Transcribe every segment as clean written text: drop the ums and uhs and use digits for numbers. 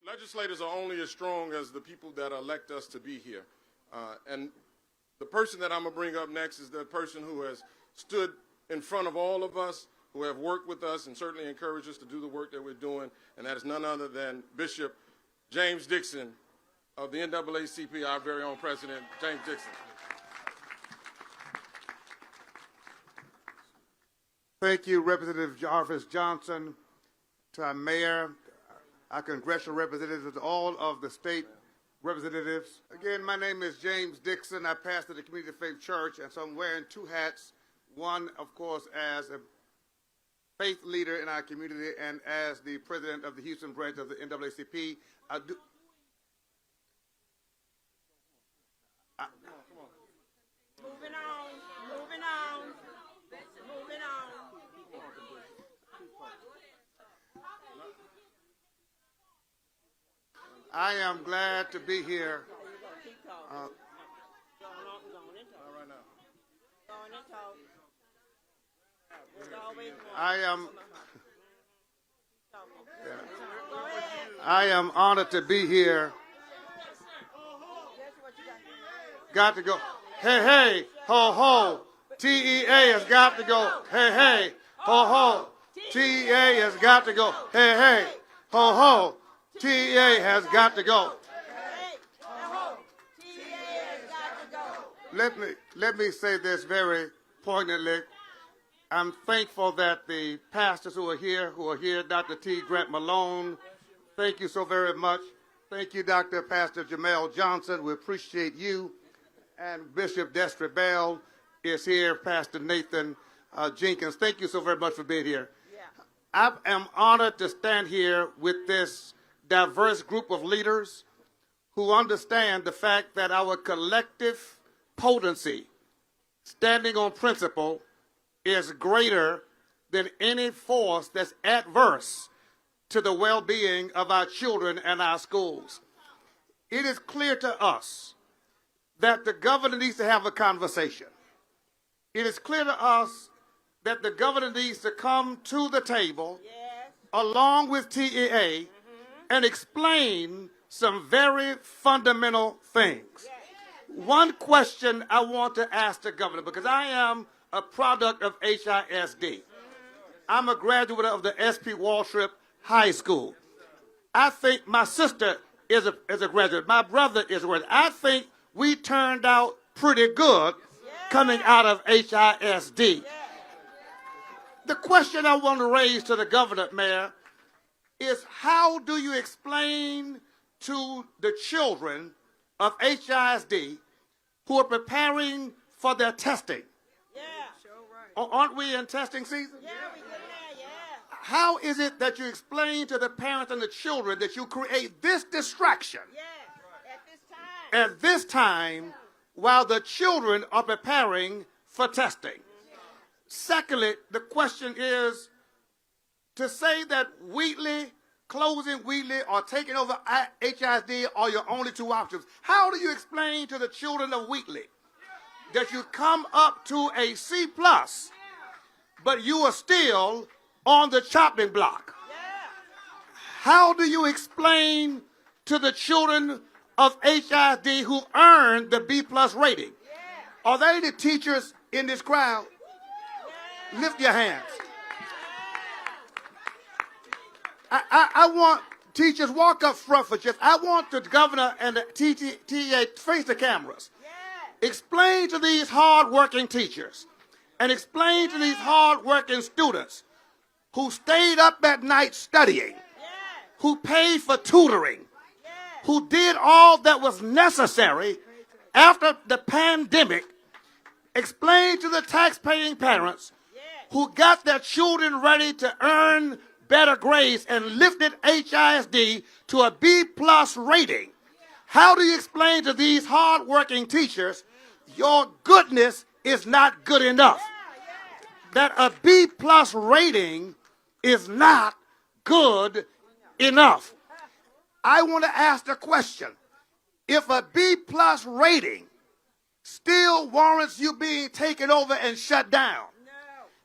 Legislators are only as strong as the people that elect us to be here. And the person that I'm going to bring up next is the person who has stood in front of all of us, who have worked with us and certainly encouraged us to do the work that we're doing, and that is none other than Bishop James Dixon of the NAACP, our very own president, James Dixon. Thank you, Representative Jarvis Johnson, to our mayor, our congressional representatives, all of the state representatives. Again, my name is James Dixon. I pastor the Community Faith Church, and so I'm wearing two hats. One, of course, as a faith leader in our community and as the president of the Houston branch of the NAACP. Moving on. I am glad to be here. I am honored to be here. Got to go. Hey, hey, ho, ho. TEA has got to go. Hey, hey, ho, ho. TEA has got to go. Hey, hey, ho, ho. TEA has got to go. Let me say this very poignantly. I'm thankful that the pastors who are here, Dr. T. Grant Malone, thank you so very much. Thank you, Dr. Pastor Jamel Johnson. We appreciate you. And Bishop Destry Bell is here, Pastor Nathan Jenkins. Thank you so very much for being here. I am honored to stand here with this diverse group of leaders who understand the fact that our collective potency, standing on principle, is greater than any force that's adverse to the well-being of our children and our schools. It is clear to us that the governor needs to have a conversation. It is clear to us that the governor needs to come to the table along with TEA and explain some very fundamental things. One question I want to ask the governor, because I am a product of HISD. I'm a graduate of the S.P. Waltrip High School. I think my sister is a graduate. My brother is a graduate. I think we turned out pretty good coming out of HISD. The question I want to raise to the governor, Mayor, is how do you explain to the children of HISD who are preparing for their testing? Aren't we in testing season? How is it that you explain to the parents and the children that you create this distraction at this time while the children are preparing for testing? Secondly, the question is to say that Wheatley, closing Wheatley, or taking over HISD are your only two options. How do you explain to the children of Wheatley that you come up to a C+, but you are still on the chopping block? How do you explain to the children of HISD who earned the B+ rating? Are there any teachers in this crowd? Lift your hands. I want teachers, walk up front for just, I want the governor and the TTA face the cameras. Explain to these hard-working teachers and explain to these hard-working students who stayed up at night studying, who paid for tutoring, who did all that was necessary after the pandemic. Explain to the tax-paying parents who got their children ready to earn better grades and lifted HISD to a B+ rating. How do you explain to these hard-working teachers your goodness is not good enough? That a B+ rating is not good enough. I want to ask the question, if a B+ rating still warrants you being taken over and shut down,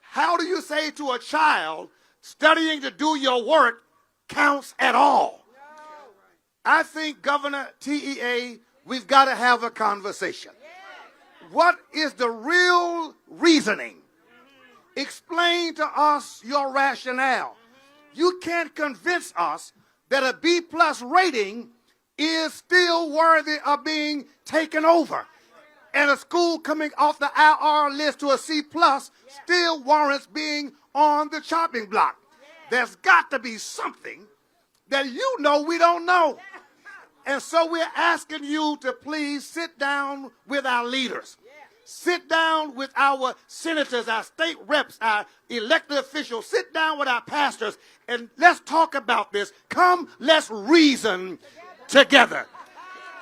how do you say to a child studying to do your work counts at all? I think, Governor TEA, we've got to have a conversation. What is the real reasoning? Explain to us your rationale. You can't convince us that a B+ rating is still worthy of being taken over. And a school coming off the IR list to a C+ still warrants being on the chopping block. There's got to be something that you know we don't know. And so we're asking you to please sit down with our leaders. Sit down with our senators, our state reps, our elected officials. Sit down with our pastors, and let's talk about this. Come, let's reason together.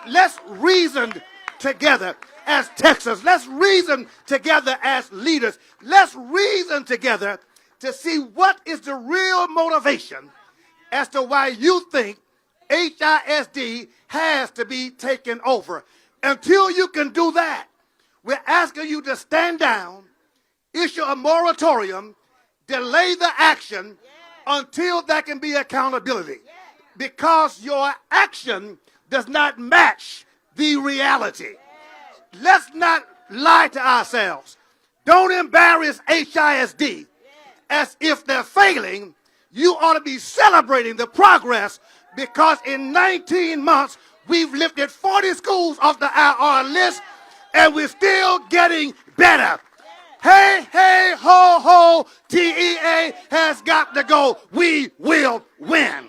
Let's reason together as Texans. Let's reason together as leaders. Let's reason together to see what is the real motivation as to why you think HISD has to be taken over. Until you can do that, we're asking you to stand down, issue a moratorium, delay the action until there can be accountability. Because your action does not match the reality. Let's not lie to ourselves. Don't embarrass HISD as if they're failing. You ought to be celebrating the progress, because in 19 months, we've lifted 40 schools off the IR list, and we're still getting better. Hey, hey, ho, ho, TEA has got to go. We will win.